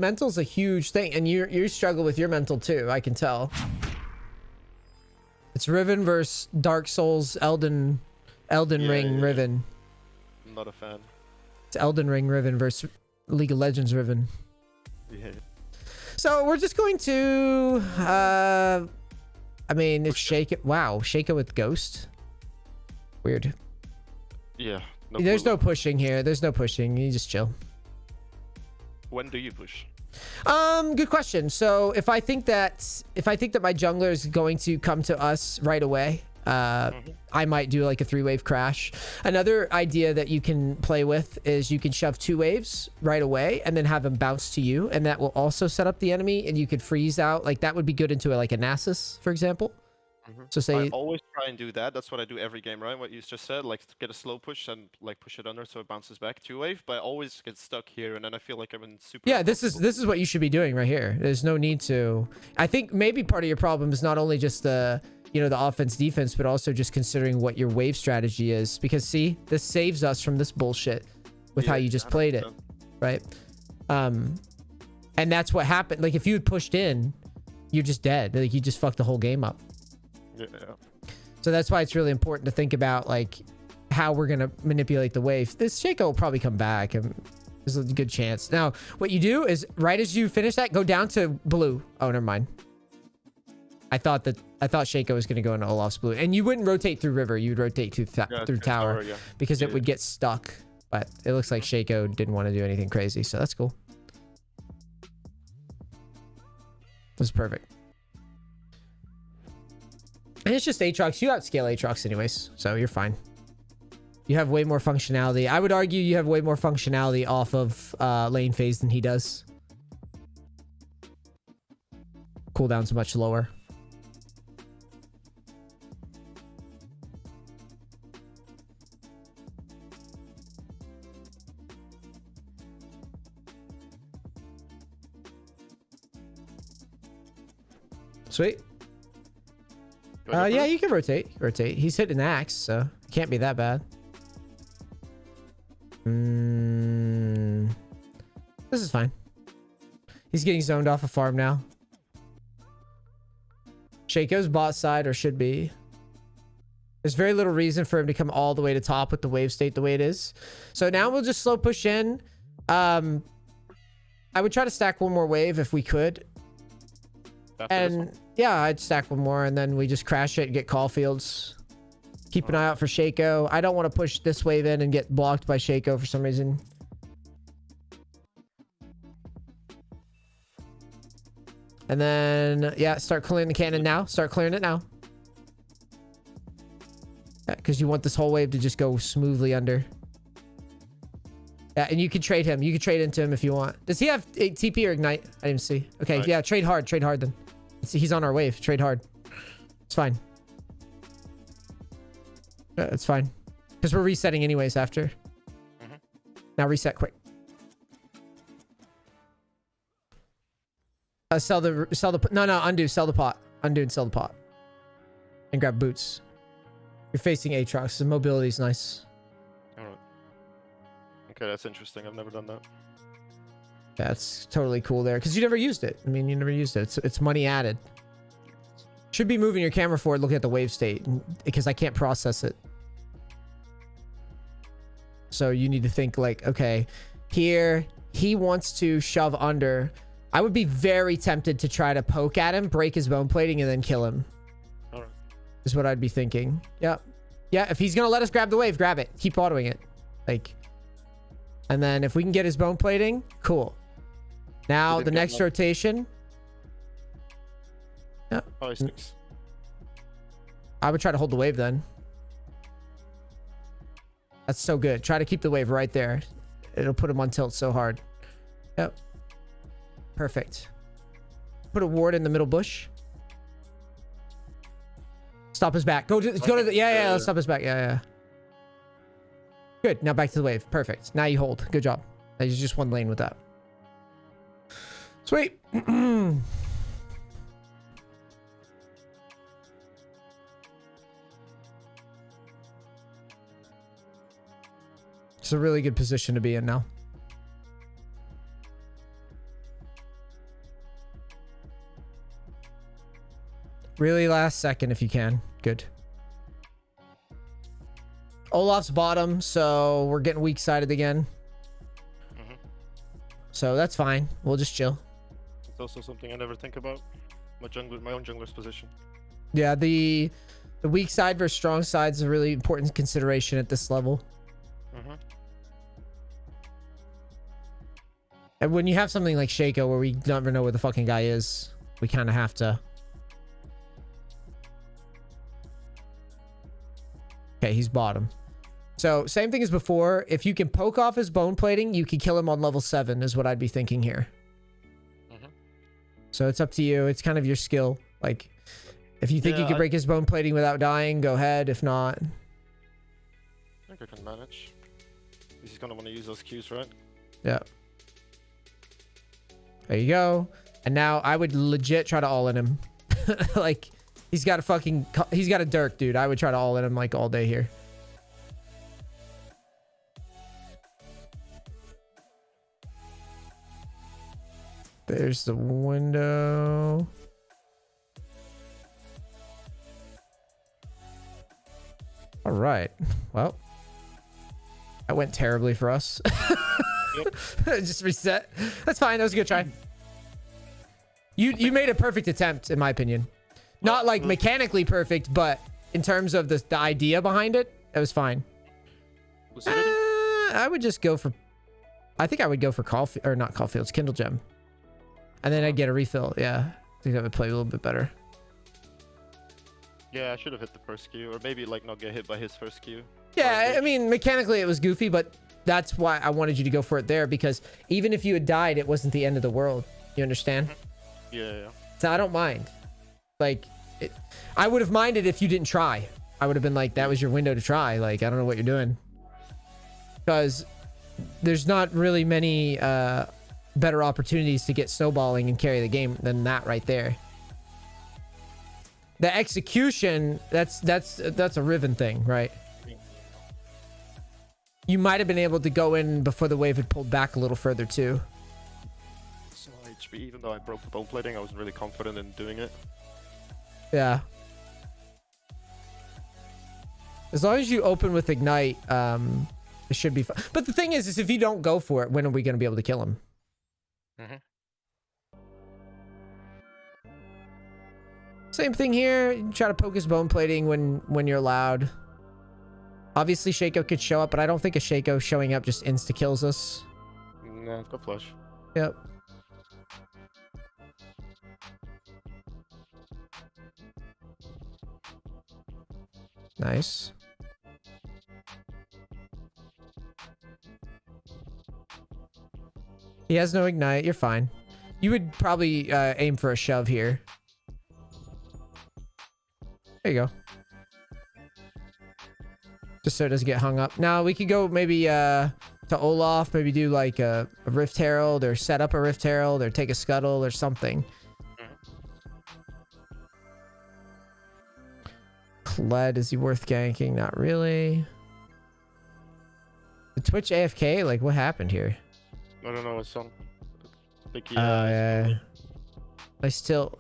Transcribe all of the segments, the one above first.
Mental's a huge thing, and you struggle with your mental too. I can tell. It's Riven versus Dark Souls, Elden Ring Riven. I'm not a fan. It's Elden Ring Riven versus League of Legends Riven. Yeah. So we're just going to, I mean, it's Shake it. Wow, Shake it with Ghost. Weird. Yeah. There's no pushing here. There's no pushing. You just chill. When do you push? Good question. So if I think that my jungler is going to come to us right away, I might do like a 3-wave crash. Another idea that you can play with is you can shove 2 waves right away and then have them bounce to you, and that will also set up the enemy, and you could freeze out. Like that would be good into like a NEACE, for example. So say I always try and do that. That's what I do every game, right? What you just said, like get a slow push and like push it under so it bounces back 2-wave. But I always get stuck here, and then I feel like I'm in super. Yeah, this is what you should be doing right here. There's no need to. I think maybe part of your problem is not only just the the offense defense, but also just considering what your wave strategy is. Because see, this saves us from this bullshit with how you just played it, right? And that's what happened. Like if you had pushed in, you're just dead. Like you just fucked the whole game up. Yeah. So that's why it's really important to think about like how we're gonna manipulate the wave. This Shaco will probably come back, and there's a good chance. Now, what you do is right as you finish that, go down to blue. Oh, never mind. I thought Shaco was gonna go into Olaf's blue, and you wouldn't rotate through river. You'd rotate through tower because it would get stuck. But it looks like Shaco didn't want to do anything crazy, so that's cool. This is perfect. And it's just Aatrox. You outscale Aatrox anyways, so you're fine. You have way more functionality. I would argue you have way more functionality off of lane phase than he does. Cooldown's much lower. Sweet. Yeah, you can rotate. He's hitting the axe, so it can't be that bad. This is fine. He's getting zoned off a farm now. Shaco's bot side, or should be. There's very little reason for him to come all the way to top with the wave state the way it is. So now we'll just slow push in. I would try to stack one more wave if we could. And yeah, I'd stack one more, and then we just crash it and get call fields. Keep an eye out for Shaco. I don't want to push this wave in and get blocked by Shaco for some reason. And then, yeah, start clearing the cannon now. Start clearing it now. Yeah, because you want this whole wave to just go smoothly under. Yeah, and you can trade him. You can trade into him if you want. Does he have a TP or Ignite? I didn't see. Okay, yeah, trade hard. Trade hard then. He's on our wave. Trade hard. It's fine. Yeah, it's fine. Because we're resetting anyways after. Now reset quick. Sell the no, undo, sell the pot. Undo and sell the pot. And grab boots. You're facing Aatrox. The mobility is nice. Alright. Okay, that's interesting. I've never done that. That's totally cool there. Because you never used it. I mean, you never used it. It's money added. Should be moving your camera forward, looking at the wave state. Because I can't process it. So you need to think like, okay, here, he wants to shove under. I would be very tempted to try to poke at him, break his bone plating, and then kill him. Alright. Is what I'd be thinking. Yeah. Yeah, if he's going to let us grab the wave, grab it. Keep autoing it. Like, and then if we can get his bone plating, cool. Now, the next rotation. Yeah. Oh, he sticks. I would try to hold the wave then. That's so good. Try to keep the wave right there. It'll put him on tilt so hard. Yep. Perfect. Put a ward in the middle bush. Stop his back. Go to the yeah, let's stop his back. Yeah. Good. Now back to the wave. Perfect. Now you hold. Good job. Now you just one lane with that. Sweet. It's a really good position to be in now. Really last second if you can. Good. Olaf's bottom, so we're getting weak sided again. So that's fine. We'll just chill. It's also something I never think about. My own jungler's position. Yeah, the weak side versus strong side is a really important consideration at this level. And when you have something like Shaco where we never know where the fucking guy is, we kind of have to. Okay, he's bottom. So same thing as before. If you can poke off his bone plating, you can kill him on level 7 is what I'd be thinking here. So it's up to you. It's kind of your skill. Like, if you think you can break his bone plating without dying, go ahead. If not, I think I can manage. He's gonna want to use those Qs, right? Yeah. There you go. And now I would legit try to all in him. Like, he's got a Dirk, dude. I would try to all in him like all day here. There's the window. All right. Well, that went terribly for us. Just reset. That's fine. That was a good try. You made a perfect attempt, in my opinion. Not like mechanically perfect, but in terms of the idea behind it, it was fine. I would just go for. I think I would go for Caulfield, or not Caulfield's Kindle Gem. And then I'd get a refill. Yeah. I think that would play a little bit better. Yeah, I should have hit the first Q, or maybe like not get hit by his first Q. Yeah, I mean, mechanically it was goofy, but that's why I wanted you to go for it there, because even if you had died, it wasn't the end of the world. You understand? Yeah. So I don't mind. Like, I would have minded if you didn't try. I would have been like, that was your window to try. Like, I don't know what you're doing. Because there's not really many better opportunities to get snowballing and carry the game than that right there. The execution, that's a Riven thing, right? You might have been able to go in before the wave had pulled back a little further too. So HP, even though I broke the bone plating, I wasn't really confident in doing it. Yeah. As long as you open with Ignite, it should be fine. But the thing is if you don't go for it, when are we going to be able to kill him? Same thing here. You try to poke his bone plating when you're allowed. Obviously, Shaco could show up, but I don't think a Shaco showing up just insta-kills us. Nah, it's got flush. Yep. Nice. He has no Ignite. You're fine. You would probably aim for a shove here. There you go. Just so it doesn't get hung up. Now we could go maybe to Olaf, maybe do like a Rift Herald, or set up a Rift Herald, or take a Scuttle or something. Kled, is he worth ganking? Not really. The Twitch AFK? Like, what happened here? I don't know. It's some. I think yeah. I still.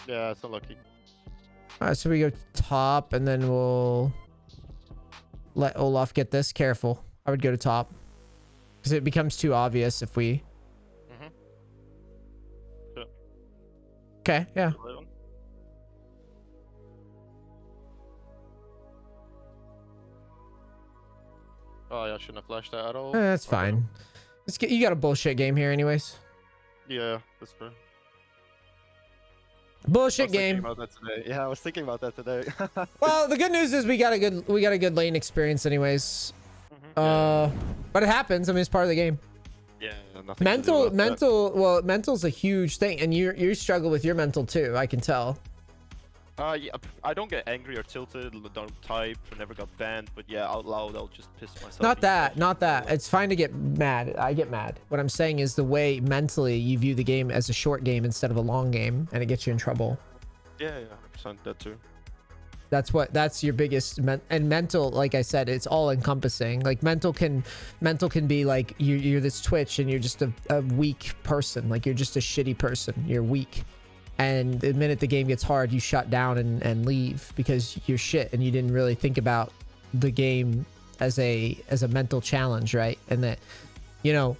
Yeah, it's unlucky. Alright, so we go top, and then we'll let Olaf get this. Careful. I would go to top. Because it becomes too obvious if we... Sure. Okay, yeah. Oh, yeah, I shouldn't have flashed that at all. That's fine. You got a bullshit game here anyways. Yeah, that's fair. Bullshit game. Yeah, I was thinking about that today. Well, the good news is we got a good lane experience anyways. But it happens. I mean, it's part of the game. Yeah, nothing. Mental's a huge thing, and you struggle with your mental too. I can tell. Yeah, I don't get angry or tilted. Don't type. I never got banned. But yeah, out loud, I'll just piss myself. Not that. It's fine to get mad. I get mad. What I'm saying is the way mentally you view the game as a short game instead of a long game, and it gets you in trouble. Yeah, 100%. That too. That's your biggest and mental. Like I said, it's all encompassing. Like mental can be like you're this Twitch and you're just a weak person. Like you're just a shitty person. You're weak. and the minute the game gets hard, you shut down and leave because you're shit and you didn't really think about the game as a mental challenge, right? And that, you know,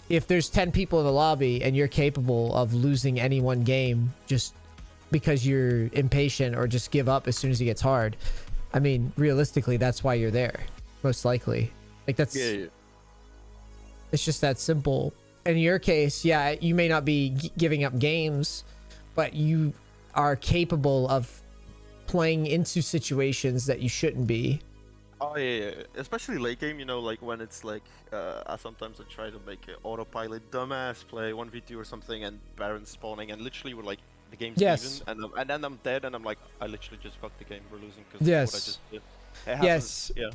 if there's 10 people in the lobby and you're capable of losing any one game just because you're impatient or just give up as soon as it gets hard, I mean, realistically, that's why you're there, most likely. Like, that's... Yeah. It's just that simple. In your case, yeah, you may not be giving up games, but you are capable of playing into situations that you shouldn't be. Oh yeah. Especially late game, you know, like when it's like, sometimes I try to make an autopilot dumbass play 1v2 or something, and Baron spawning, and literally we're like, the game's even, and then I'm dead, and I'm like, I literally just fucked the game, we're losing because of what I just did. It happens, yeah.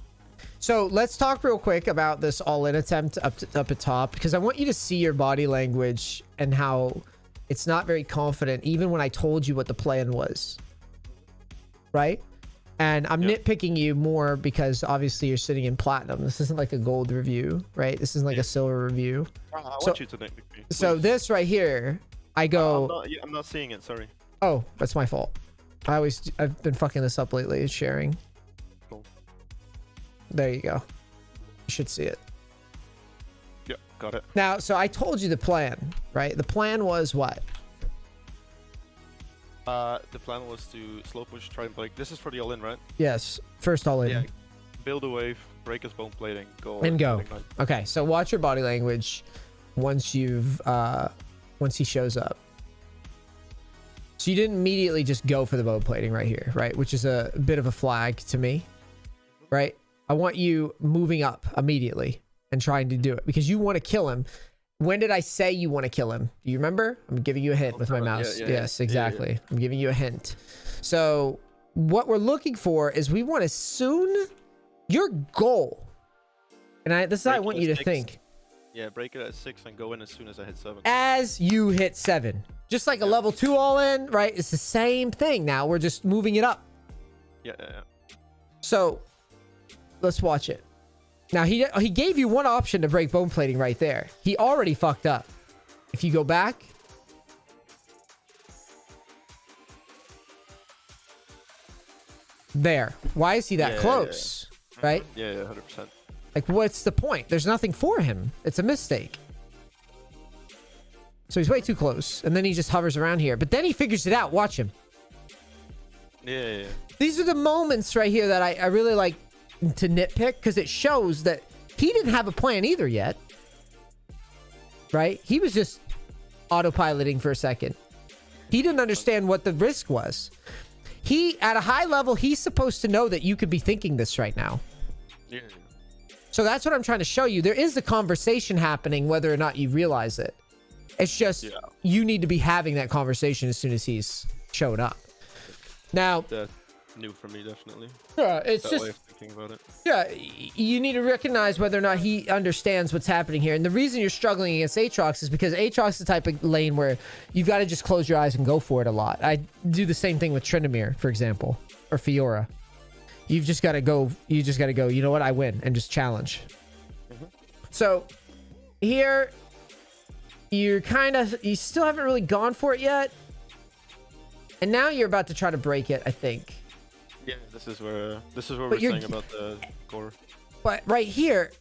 So let's talk real quick about this all-in attempt up at top, because I want you to see your body language and how it's not very confident, even when I told you what the plan was, right? And I'm nitpicking you more because obviously you're sitting in platinum. This isn't like a gold review, right? This isn't like a silver review. I want you to nitpick me. So this right here, I go... I'm not seeing it, sorry. Oh, that's my fault. I've been fucking this up lately, sharing. Cool. There you go. You should see it. Yeah, got it. Now, so I told you the plan, right? The plan was what? The plan was to slow push, try and break. This is for the all-in, right? Yes. First all in. Yeah. Build a wave, break his bone plating, go. And go. Okay, so watch your body language once you've once he shows up. So you didn't immediately just go for the bone plating right here, right? Which is a bit of a flag to me, right? I want you moving up immediately and trying to do it because you want to kill him. When did I say you want to kill him? Do you remember? I'm giving you a hint with my mouse. Yes, exactly. Yeah. I'm giving you a hint. So what we're looking for is we want to soon... Your goal. And this is how I want you to think. Yeah, break it at 6 and go in as soon as I hit 7. As you hit 7. Just like a level 2 all in, right? It's the same thing now. We're just moving it up. Yeah. So let's watch it. Now, he gave you one option to break bone plating right there. He already fucked up. If you go back. There. Why is he that close? Yeah. Right? Yeah, 100%. Like, what's the point? There's nothing for him. It's a mistake. So he's way too close. And then he just hovers around here. But then he figures it out. Watch him. Yeah. These are the moments right here that I really like to nitpick, because it shows that he didn't have a plan either yet, right? He was just autopiloting for a second. He didn't understand what the risk was. At a high level, he's supposed to know that you could be thinking this right now. Yeah. So that's what I'm trying to show you. There is a conversation happening whether or not you realize it. It's just you need to be having that conversation as soon as he's showed up. Now, that's new for me, definitely. Yeah, it's that just way of thinking about it. Yeah, you need to recognize whether or not he understands what's happening here. And the reason you're struggling against Aatrox is because Aatrox is the type of lane where you've got to just close your eyes and go for it a lot. I do the same thing with Tryndamere, for example, or Fiora. You've just got to go. You just got to go. You know what? I win, and just challenge. So here, you still haven't really gone for it yet, and now you're about to try to break it, I think. Yeah, this is where we're saying about the core. But right here,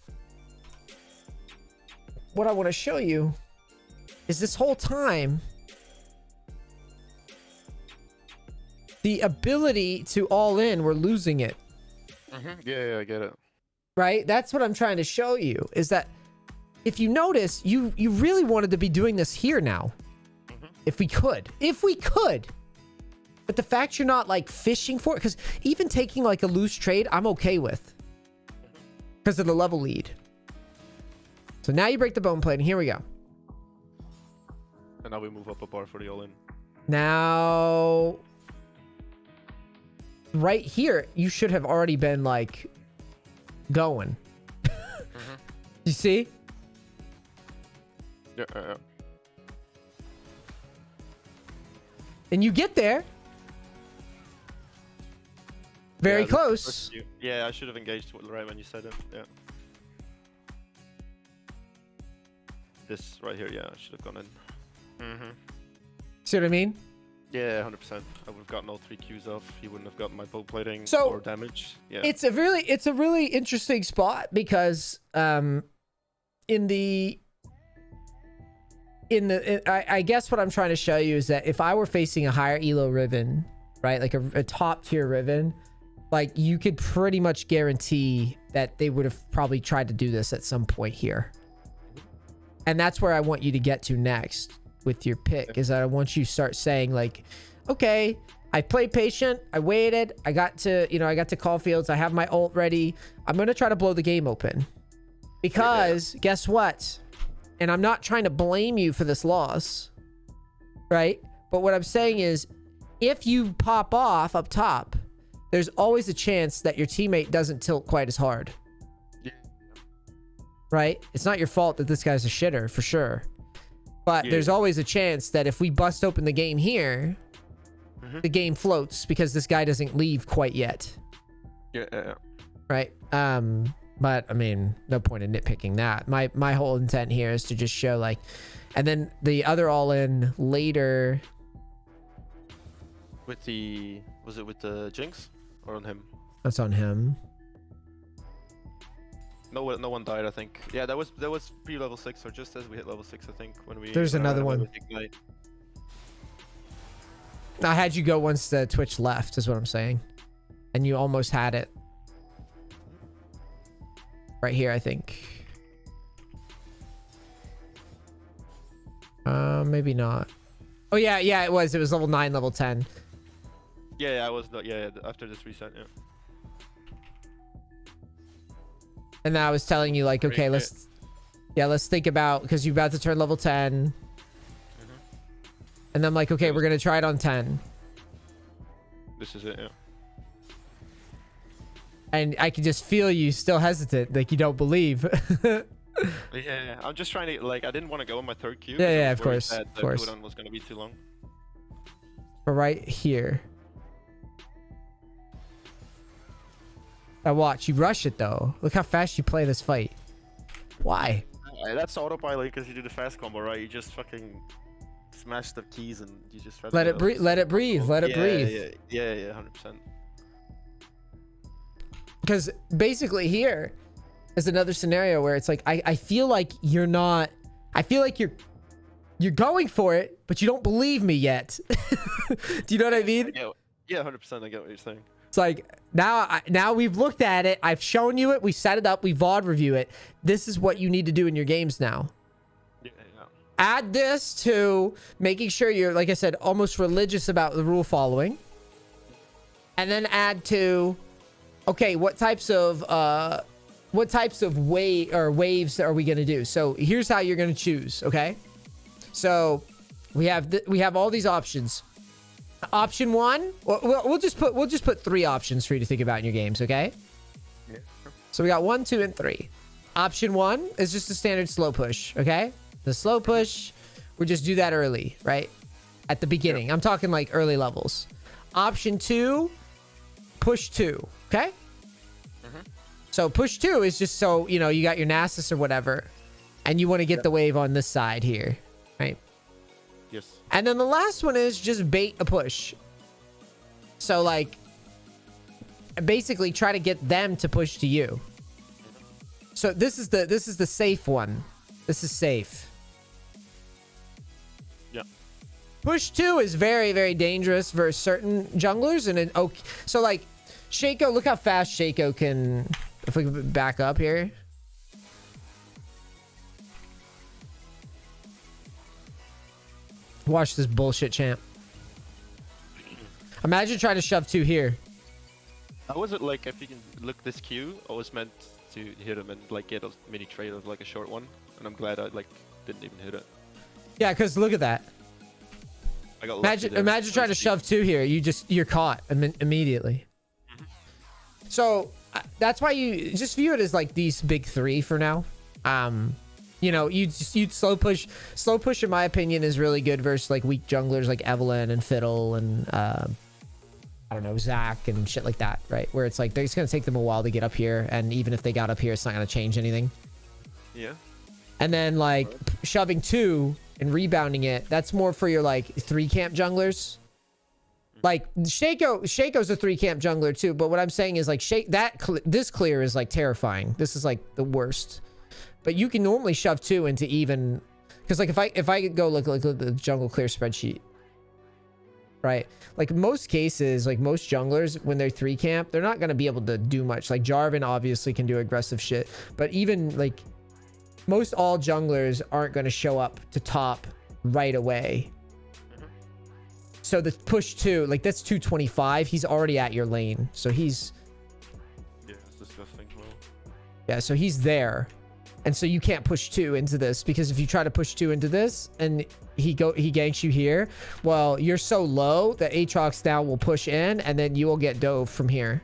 what I want to show you is this whole time, the ability to all in, we're losing it. Yeah, I get it. Right? That's what I'm trying to show you, is that if you notice, you really wanted to be doing this here now. If we could. But the fact you're not like fishing for it, because even taking like a loose trade, I'm okay with. Because of the level lead. So now you break the bone plate, and here we go. And now we move up a bar for the all-in. Now, right here, you should have already been like going. You see? Yeah. And you get there. Very close. Yeah, I should have engaged right when you said it. Yeah. This right here, yeah, I should have gone in. See what I mean? Yeah, 100%. I would have gotten all 3 Qs off. He wouldn't have gotten my bow plating or damage. Yeah. It's a really interesting spot because I guess what I'm trying to show you is that if I were facing a higher elo Riven, right, like a top tier Riven, like you could pretty much guarantee that they would have probably tried to do this at some point here. And that's where I want you to get to next with your pick, is that I want you to start saying like, okay, I played patient, I waited, I got to call fields, I have my ult ready, I'm going to try to blow the game open. Because guess what? And I'm not trying to blame you for this loss, right? But what I'm saying is, if you pop off up top, there's always a chance that your teammate doesn't tilt quite as hard. Yeah. Right? It's not your fault that this guy's a shitter, for sure. But there's always a chance that if we bust open the game here, the game floats because this guy doesn't leave quite yet. Yeah. Right? But I mean, no point in nitpicking that. My whole intent here is to just show like, and then the other all-in later. Was it with the Jinx or on him? That's on him. No one died, I think. Yeah, that was pre-level 6, or just as we hit level 6, I think, when we. There's another one. I had you go once the Twitch left, is what I'm saying, and you almost had it. Right here, I think. Maybe not. Oh yeah, it was level 9, level 10. Yeah, I was after this reset, yeah. And then I was telling you like, okay, let's think about, because you're about to turn level 10. And I'm like, okay, we're gonna try it on 10. This is it, yeah. And I can just feel you still hesitant, like you don't believe. Yeah, I'm just trying to, like, I didn't want to go on my 3rd Q. Yeah, of course, the cooldown was gonna be too long. But right here. Now watch, you rush it though. Look how fast you play this fight. Why? That's autopilot because you do the fast combo, right? You just fucking smash the keys and you just let it breathe. Let it breathe. Let it breathe. Yeah, 100%. Because basically here is another scenario where it's like I feel like you're not. I feel like you're going for it, but you don't believe me yet. Do you know what I mean? Yeah, 100%. I get what you're saying. It's like now we've looked at it. I've shown you it. We set it up. We VOD review it. This is what you need to do in your games now. Yeah. Add this to making sure you're, like I said, almost religious about the rule following. And then add to, okay, what types of waves are we going to do? So here's how you're going to choose, okay? So we have all these options. Option 1, we'll just put 3 options for you to think about in your games, okay? Yeah. Sure. So we got 1, 2, and 3. Option 1 is just a standard slow push, okay? The slow push, we just do that early, right? At the beginning. Yep. I'm talking like early levels. Option 2, push 2, okay? So push 2 is just so, you know, you got your Nasus or whatever, and you want to get the wave on this side here, right? Yes. And then the last one is just bait a push. So like, basically try to get them to push to you. So this is the safe one. This is safe. Yeah. Push 2 is very, very dangerous versus certain junglers, and so like Shaco, look how fast Shaco can. If we can back up here. Watch this bullshit, champ. Imagine trying to shove 2 here. How was it like, if you can look this Q, I was meant to hit him and like get a mini trade of like a short one, and I'm glad I like didn't even hit it. Yeah, because look at that. I got imagine trying to shove 2 here. You're caught immediately. So that's why you just view it as like these big 3 for now. You know, you'd slow push. Slow push, in my opinion, is really good versus like weak junglers like Evelynn and Fiddle and I don't know, Zac and shit like that, right? Where it's like it's gonna take them a while to get up here, and even if they got up here, it's not gonna change anything. Yeah. And then like shoving 2 and rebounding it, that's more for your like 3 camp junglers. Like Shaco's a 3 camp jungler too, but what I'm saying is like this clear is like terrifying. This is like the worst. But you can normally shove 2 into even, because like if I go look at the jungle clear spreadsheet, right? Like most cases, like most junglers, when they're 3 camp, they're not going to be able to do much. Like Jarvan obviously can do aggressive shit, but even like most all junglers aren't going to show up to top right away. So the push 2, like that's 225. He's already at your lane. So he's... Yeah, it's disgusting. Well. Yeah, so he's there. And so you can't push 2 into this, because if you try to push 2 into this and he ganks you here, well, you're so low that Aatrox now will push in and then you will get dove from here.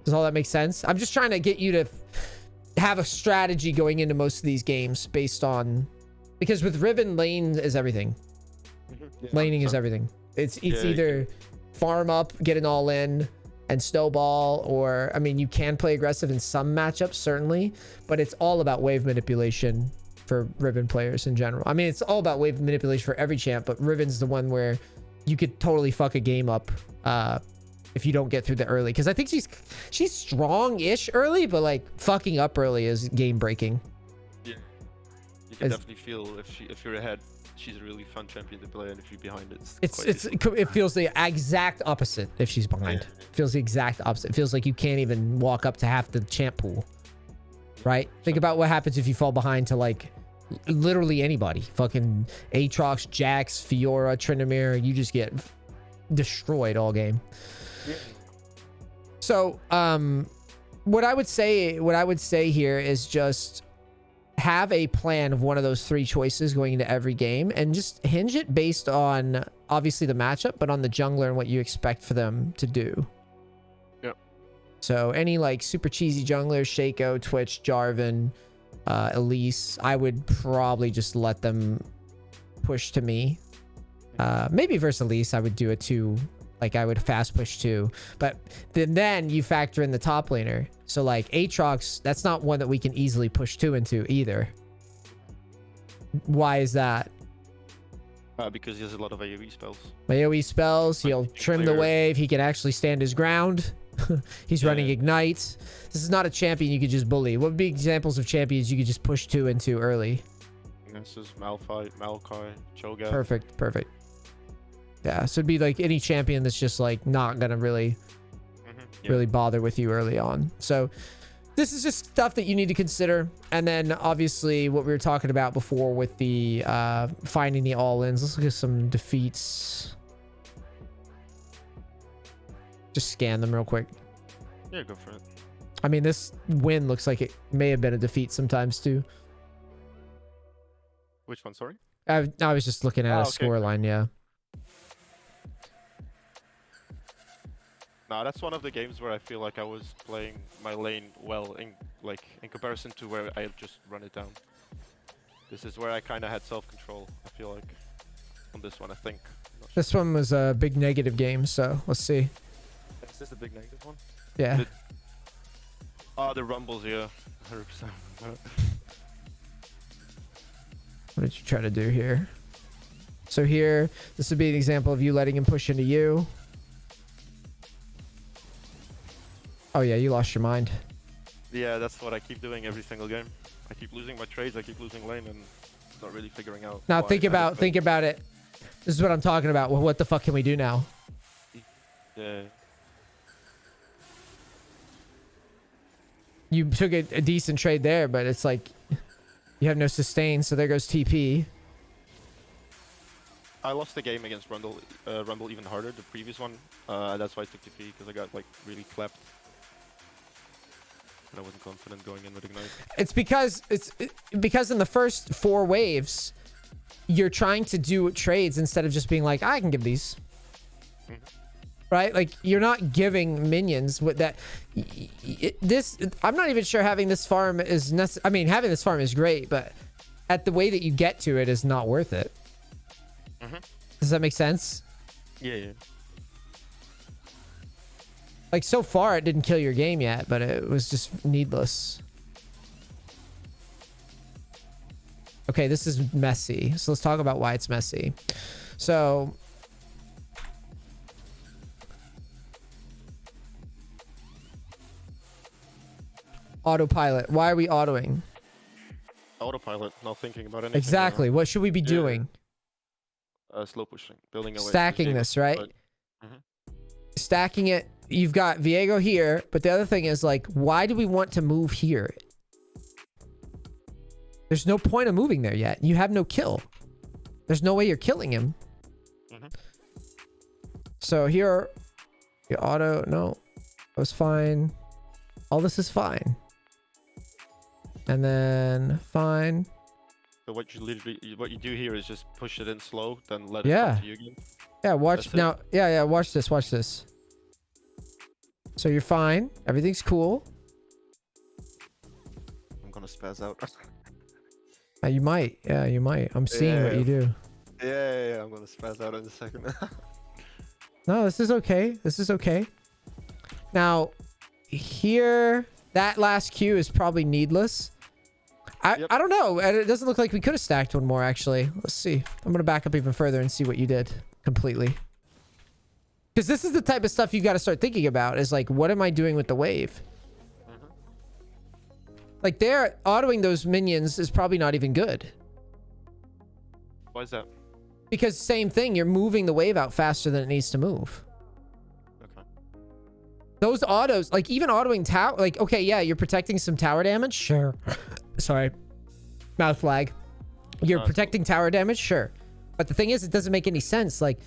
Does all that make sense? I'm just trying to get you to have a strategy going into most of these games based on... Because with Riven, lane is everything. Yeah, laning is everything. It's either farm up, get an all in, and snowball, or I mean, you can play aggressive in some matchups certainly, but it's all about wave manipulation for Riven players in general. I mean, it's all about wave manipulation for every champ, but Riven's the one where you could totally fuck a game up if you don't get through the early, because I think she's strong-ish early, but like fucking up early is game breaking. Yeah, you can definitely feel if you're ahead, she's a really fun champion to play, and if you're behind, it feels the exact opposite if she's behind. Yeah. It feels the exact opposite. It feels like you can't even walk up to half the champ pool, right? Think about what happens if you fall behind to like literally anybody. Fucking Aatrox, Jax, Fiora, Tryndamere. You just get destroyed all game. Yeah. So what I would say here is just have a plan of one of those 3 choices going into every game, and just hinge it based on obviously the matchup, but on the jungler and what you expect for them to do. Yep. So any like super cheesy junglers, Shaco, Twitch, Jarvan, Elise, I would probably just let them push to me. Maybe versus Elise, I would do it too. Like I would fast push 2, but then you factor in the top laner. So like Aatrox, that's not one that we can easily push 2 into either. Why is that? Because he has a lot of AoE spells. AoE spells, he'll trim the wave, he can actually stand his ground. He's running Ignite. This is not a champion you could just bully. What would be examples of champions you could just push 2 into early? This is Maokai, Cho'Gath. Perfect. Yeah, so it'd be like any champion that's just like not gonna really bother with you early on. So this is just stuff that you need to consider. And then obviously what we were talking about before with the finding the all-ins. Let's look at some defeats. Just scan them real quick. Yeah, go for it. I mean, this win looks like it may have been a defeat sometimes too. Which one, sorry? I was just looking at a scoreline, yeah. Nah, that's one of the games where I feel like I was playing my lane well in comparison to where I just run it down. This is where I kind of had self-control, I feel like, on this one, I think. This one was a big negative game, so let's see. Is this a big negative one? Yeah. The rumbles, yeah. 100%. What did you try to do here? So here, this would be an example of you letting him push into you. Oh yeah, you lost your mind. Yeah, that's what I keep doing every single game. I keep losing my trades, I keep losing lane, and not really figuring out. Now think about it. This is what I'm talking about. Well, what the fuck can we do now? Yeah. You took a decent trade there, but it's like you have no sustain, so there goes TP. I lost the game against Rumble even harder, the previous one. That's why I took TP, because I got like really clapped. And I wasn't confident going in with Ignite. It's because in the first 4 waves, you're trying to do trades instead of just being like, I can give these. Right? Like, you're not giving minions with that. I'm not even sure having this farm is necessary. I mean, having this farm is great, but at the way that you get to it is not worth it. Does that make sense? Yeah. Like, so far, it didn't kill your game yet, but it was just needless. Okay, this is messy. So let's talk about why it's messy. So autopilot. Why are we autoing? Autopilot, not thinking about anything. Exactly. What should we be doing? Slow pushing, building away. Stacking this, right? Mhm. Stacking it. You've got Viego here, but the other thing is like, why do we want to move here? There's no point of moving there yet. You have no kill. There's no way you're killing him. Mhm. So here, your auto. No, that was fine. All this is fine. And then fine. So what you do here is just push it in slow, then let it come to you again. Yeah, watch That's now. Yeah, watch this. Watch this. So you're fine. Everything's cool. I'm gonna spaz out. You might. Yeah, you might. I'm seeing what you do. Yeah, I'm gonna spaz out in a second. No, this is okay. This is okay. Now, here, that last Q is probably needless. I don't know. It doesn't look like we could have stacked one more, actually. Let's see. I'm going to back up even further and see what you did completely. Because this is the type of stuff you got to start thinking about is like, what am I doing with the wave? Like, they're autoing those minions is probably not even good. Why is that? Because same thing, you're moving the wave out faster than it needs to move. Okay. Those autos, like even autoing tower, like, okay, yeah, you're protecting some tower damage. Sure. Sorry. Mouth lag. You're protecting tower damage. Sure. But the thing is, it doesn't make any sense. Like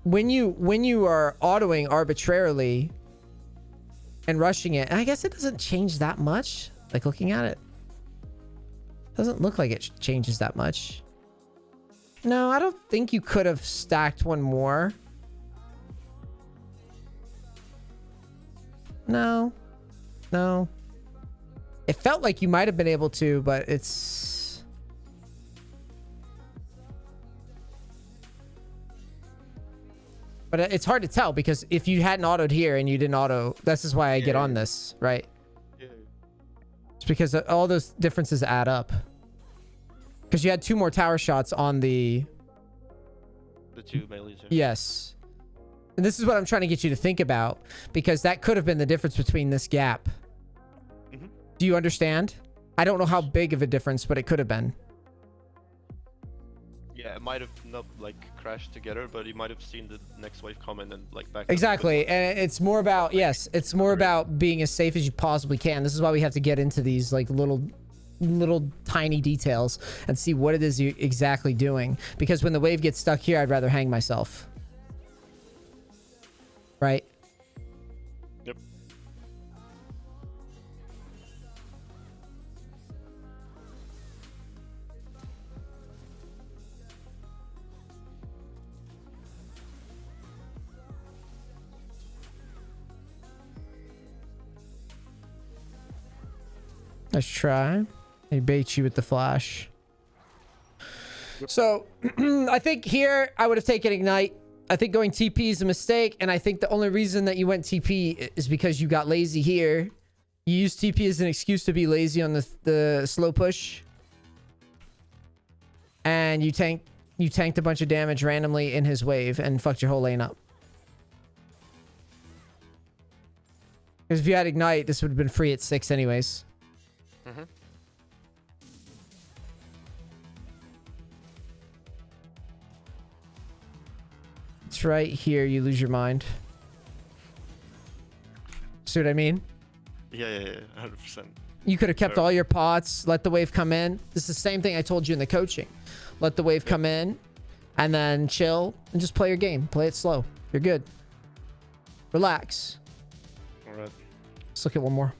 when you are autoing arbitrarily and rushing it, and I guess it doesn't change that much. Like looking at it, doesn't look like it changes that much. No, I don't think you could have stacked one more. No. It felt like you might have been able to, but it's... But it's hard to tell because if you hadn't autoed here and you didn't auto, this is why I get on this, right? Yeah. It's because all those differences add up. Because you had 2 more tower shots on the 2 melees. Yes. And this is what I'm trying to get you to think about, because that could have been the difference between this gap. Mm-hmm. Do you understand? I don't know how big of a difference, but it could have been. Yeah, it might have not like crashed together, but you might have seen the next wave coming and like back. Exactly. And it's more about, yes, it's more about being as safe as you possibly can. This is why we have to get into these like little tiny details and see what it is you're exactly doing. Because when the wave gets stuck here, I'd rather hang myself. Right? Yep. Let's try. He baits you with the flash. So I think here I would have taken Ignite. I think going TP is a mistake, and I think the only reason that you went TP is because you got lazy here. You used TP as an excuse to be lazy on the slow push, and you tanked a bunch of damage randomly in his wave and fucked your whole lane up. Because if you had Ignite, this would have been free at 6 anyways. Mm-hmm. It's right here. You lose your mind. See what I mean? Yeah, 100%. You could have kept all your pots, let the wave come in. This is the same thing I told you in the coaching. Let the wave come in and then chill and just play your game. Play it slow. You're good. Relax. All right. Let's look at one more.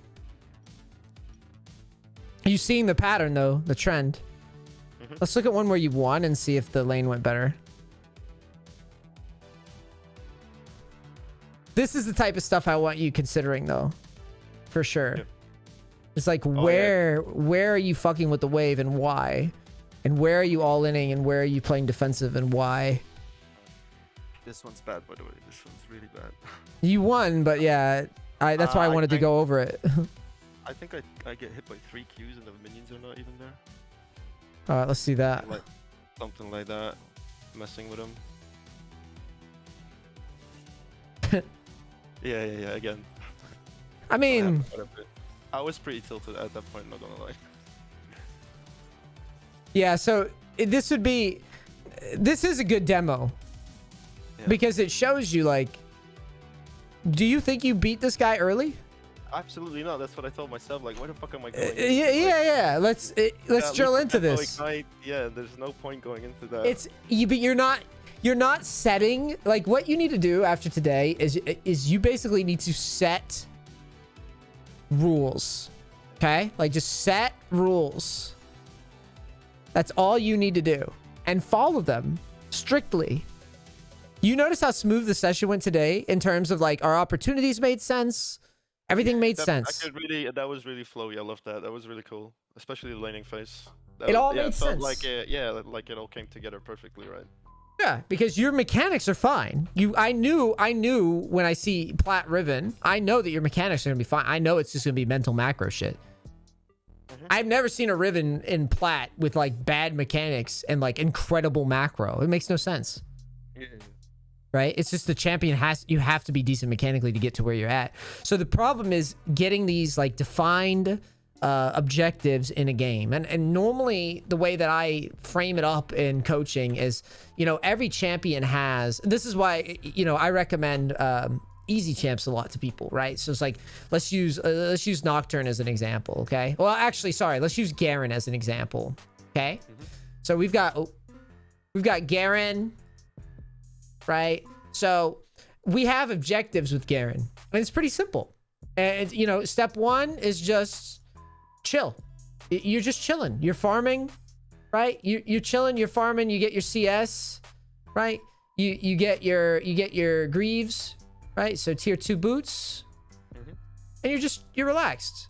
You seeing the pattern though, the trend. Mm-hmm. Let's look at one where you won and see if the lane went better. This is the type of stuff I want you considering though. For sure. Yep. It's like where are you fucking with the wave and why? And where are you all-inning and where are you playing defensive and why? This one's bad, by the way. This one's really bad. You won, but yeah, that's why I wanted to go over it. I think I get hit by 3 Qs and the minions are not even there. All right, let's see that. Like something like that. Messing with him. Yeah. Again. I mean, I was pretty tilted at that point. Not gonna lie. yeah. So this is a good demo because it shows you like. Do you think you beat this guy early? Absolutely not. That's what I told myself. Like, where the fuck am I going? Yeah. Let's drill into this. Yeah, there's no point going into that. But you're not setting like what you need to do after today is you basically need to set rules. Okay? Like just set rules. That's all you need to do and follow them strictly. You notice how smooth the session went today in terms of like our opportunities made sense. Everything made sense. That was really flowy. I love that. That was really cool, especially the laning phase. It all made felt sense. Like it all came together perfectly, right? Yeah, because your mechanics are fine. I knew when I see Plat Riven, I know that your mechanics are gonna be fine. I know it's just gonna be mental macro shit. I've never seen a Riven in Plat with like bad mechanics and like incredible macro. It makes no sense. Yeah. Right? It's just the champion you have to be decent mechanically to get to where you're at. So the problem is getting these like defined objectives in a game. And normally the way that I frame it up in coaching is, every champion has, this is why, I recommend easy champs a lot to people, right? So it's like, let's use Nocturne as an example. Okay. Well, actually, sorry. Let's use Garen as an example. Okay. So we've got Garen, right? So we have objectives with Garen, and it's pretty simple. And step one is just chill. You're just chilling. You're farming, right? You're chilling. You're farming. You get your CS, right? You get your Greaves, right? So tier 2 boots, and you're relaxed.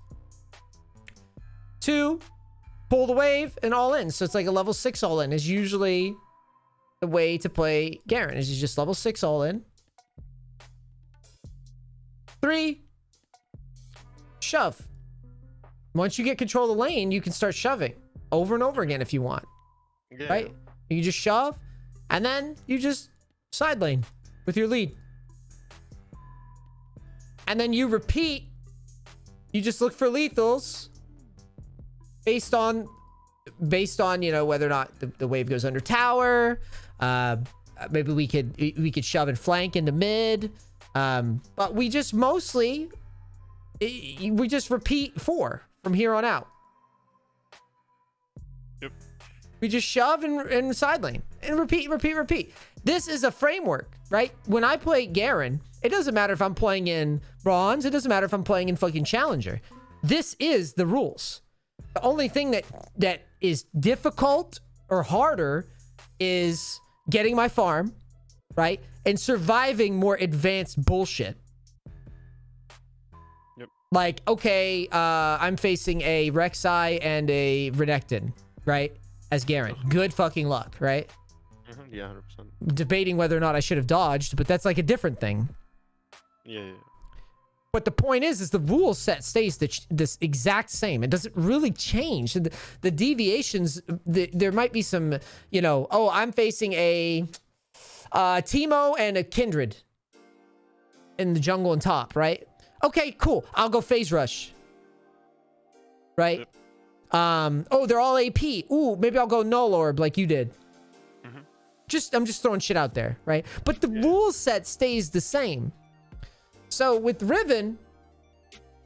2, pull the wave and all in. So it's like a level 6 all in is usually the way to play Garen, is you just level 6 all in. 3, shove. Once you get control of the lane, you can start shoving over and over again if you want. Yeah. Right? You just shove, and then you just side lane with your lead. And then you repeat. You just look for lethals based on whether or not the wave goes under tower. Maybe we could shove and flank into mid. But we just repeat 4 from here on out. Yep. We just shove and side lane and repeat. This is a framework, right? When I play Garen, it doesn't matter if I'm playing in bronze. It doesn't matter if I'm playing in fucking challenger. This is the rules. The only thing that is difficult or harder is getting my farm, right? And surviving more advanced bullshit. Yep. Like, okay, I'm facing a Rek'Sai and a Renekton, right? As Garen. Good fucking luck, right? Yeah, 100%. Debating whether or not I should have dodged, but that's like a different thing. Yeah. But the point is the rule set stays this exact same. It doesn't really change. The deviations, there might be some, I'm facing a Teemo and a Kindred in the jungle and top, right? Okay, cool. I'll go phase rush. Right? Yep. They're all AP. Ooh, maybe I'll go null orb like you did. I'm just throwing shit out there, right? But the rule set stays the same. So with Riven,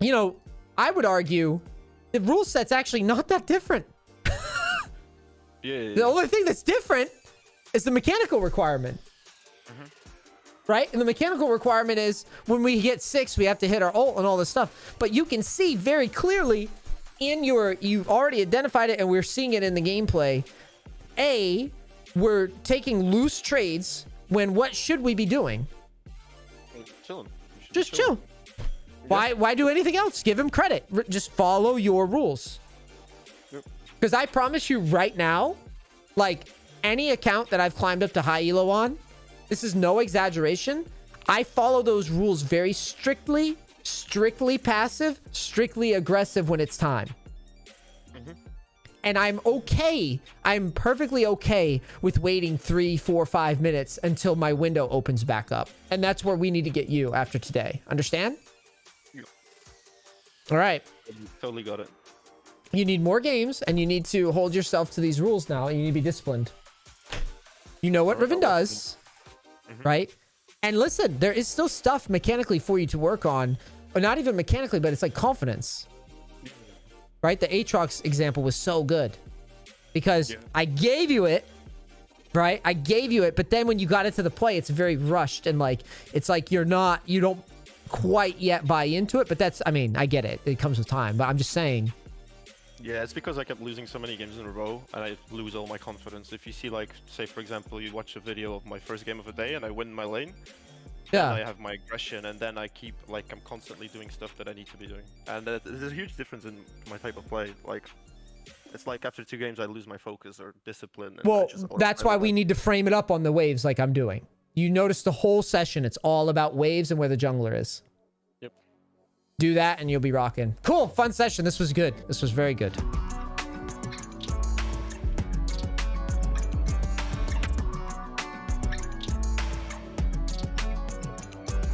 I would argue the rule set's actually not that different. The only thing that's different is the mechanical requirement. Right? And the mechanical requirement is when we get 6, we have to hit our ult and all this stuff. But you can see very clearly you've already identified it and we're seeing it in the gameplay. We're taking loose trades when what should we be doing? Chilling. Just chill. Why do anything else? Give him credit. Just follow your rules. Because I promise you right now, like any account that I've climbed up to high elo on, this is no exaggeration. I follow those rules very strictly passive, strictly aggressive when it's time. And I'm okay. I'm perfectly okay with waiting 3, 4, 5 minutes until my window opens back up. And that's where we need to get you after today. Understand? Yeah. All right. Totally got it. You need more games, and you need to hold yourself to these rules now, and you need to be disciplined. You know what Riven does, right? And listen, there is still stuff mechanically for you to work on. Or not even mechanically, but it's like confidence. Right? The Aatrox example was so good. Because I gave you it, right? I gave you it, but then when you got into the play, it's very rushed. And like, it's like you don't quite yet buy into it. But that's, I mean, I get it. It comes with time. But I'm just saying... Yeah, it's because I kept losing so many games in a row, and I lose all my confidence. If you see, like, say, for example, you watch a video of my first game of the day, and I win my lane, yeah, I have my aggression, and then I keep, like, I'm constantly doing stuff that I need to be doing. And there's a huge difference in my type of play. Like, it's like after 2 games, I lose my focus or discipline. And well, that's why we need to frame it up on the waves like I'm doing. You notice the whole session, it's all about waves and where the jungler is. Yep. Do that and you'll be rocking. Cool, fun session. This was good. This was very good.